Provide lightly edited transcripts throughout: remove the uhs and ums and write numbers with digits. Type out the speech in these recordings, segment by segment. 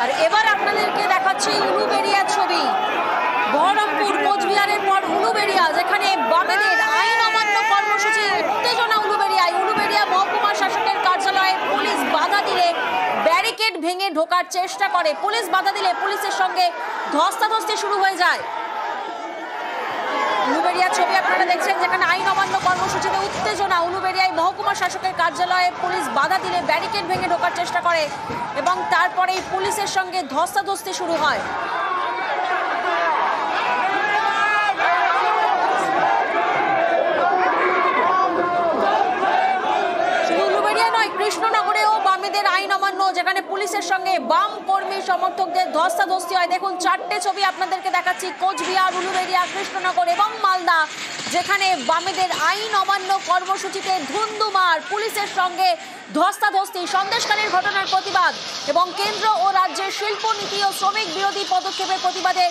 আর এবার আপনাদেরকে দেখাচ্ছি উলুবেড়িয়ার ছবি। বহরমপুর কোচবিহারের পর উলুবেড়িয়া, যেখানে বামেদের আইন অমান্য কর্মসূচি, উত্তেজনা উলুবেড়িয়ায়। উলুবেড়িয়া মহকুমা শাসকের কার্যালয়ে পুলিশ বাধা দিলে ব্যারিকেড ভেঙে ঢোকার চেষ্টা করে। পুলিশ বাধা দিলে পুলিশের সঙ্গে ধস্তাধস্তি শুরু হয়ে যায়। উলুবেড়িয়ার ছবি আপনারা দেখছেন, যেখানে আইন অমান্য কর্মসূচিতে উত্তেজনা। উলুবেড়িয়ায় মহকুমা শাসকের কার্যালয়ে পুলিশ বাধা দিলে ব্যারিকেড ভেঙে ঢোকার চেষ্টা করে এবং তারপরেই পুলিশের সঙ্গে ধস্তাধস্তি শুরু হয়। কৃষ্ণনগরেও বামেদের আইন অমান্য, যেখানে পুলিশের সঙ্গে বাম কর্মী সমর্থকদের ধস্তাধস্তি হয়। দেখুন, চারটে ছবি আপনাদেরকে দেখাচ্ছি, কোচবিহার, উলুবেড়িয়া, কৃষ্ণনগর এবং মালদা, যেখানে বামেদের আইন অমান্য কর্মসূচিতে ধুন্ধুমার, পুলিশের সঙ্গে ধস্তাধস্তি। সন্দেশখালীর ঘটনার প্রতিবাদ এবং কেন্দ্র ও রাজ্যের শিল্পনীতি ও শ্রমিক বিরোধী পদক্ষেপের প্রতিবাদে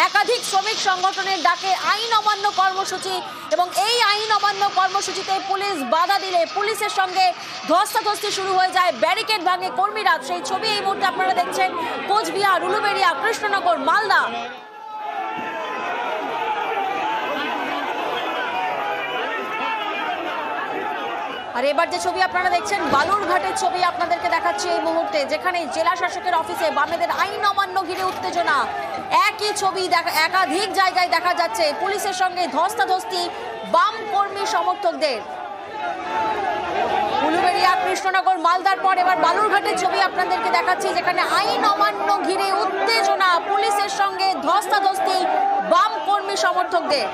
একাধিক শ্রমিক সংগঠনের ডাকে আইন অমান্য কর্মসূচি এবং এই আইন অমান্য কর্মসূচিতে পুলিশ বাধা দিলে পুলিশের সঙ্গে ধস্তাধস্তি শুরু হয়ে যায়, ব্যারিকেড ভাঙে কর্মীরা। সেই ছবি এই মুহূর্তে আপনারা দেখছেন, কোচবিহার, উলুবেড়িয়া, কৃষ্ণনগর, মালদা। আর এবার যে ছবি আপনারা দেখছেন, বালুরঘাটের ছবি আপনাদেরকে দেখাচ্ছি এই মুহূর্তে, যেখানে জেলা শাসকের অফিসে বামেদের আইন অমান্য ঘিরে উত্তেজনা। একই ছবি একাধিক জায়গায় দেখা যাচ্ছে, পুলিশের সঙ্গে ধস্তাধস্তি বাম কর্মী সমর্থকদের। উলুবেড়িয়া, কৃষ্ণনগর, মালদার পর এবার বালুরঘাটের ছবি আপনাদেরকে দেখাচ্ছি, যেখানে আইন অমান্য ঘিরে উত্তেজনা, পুলিশের সঙ্গে ধস্তাধস্তি বাম কর্মী সমর্থকদের।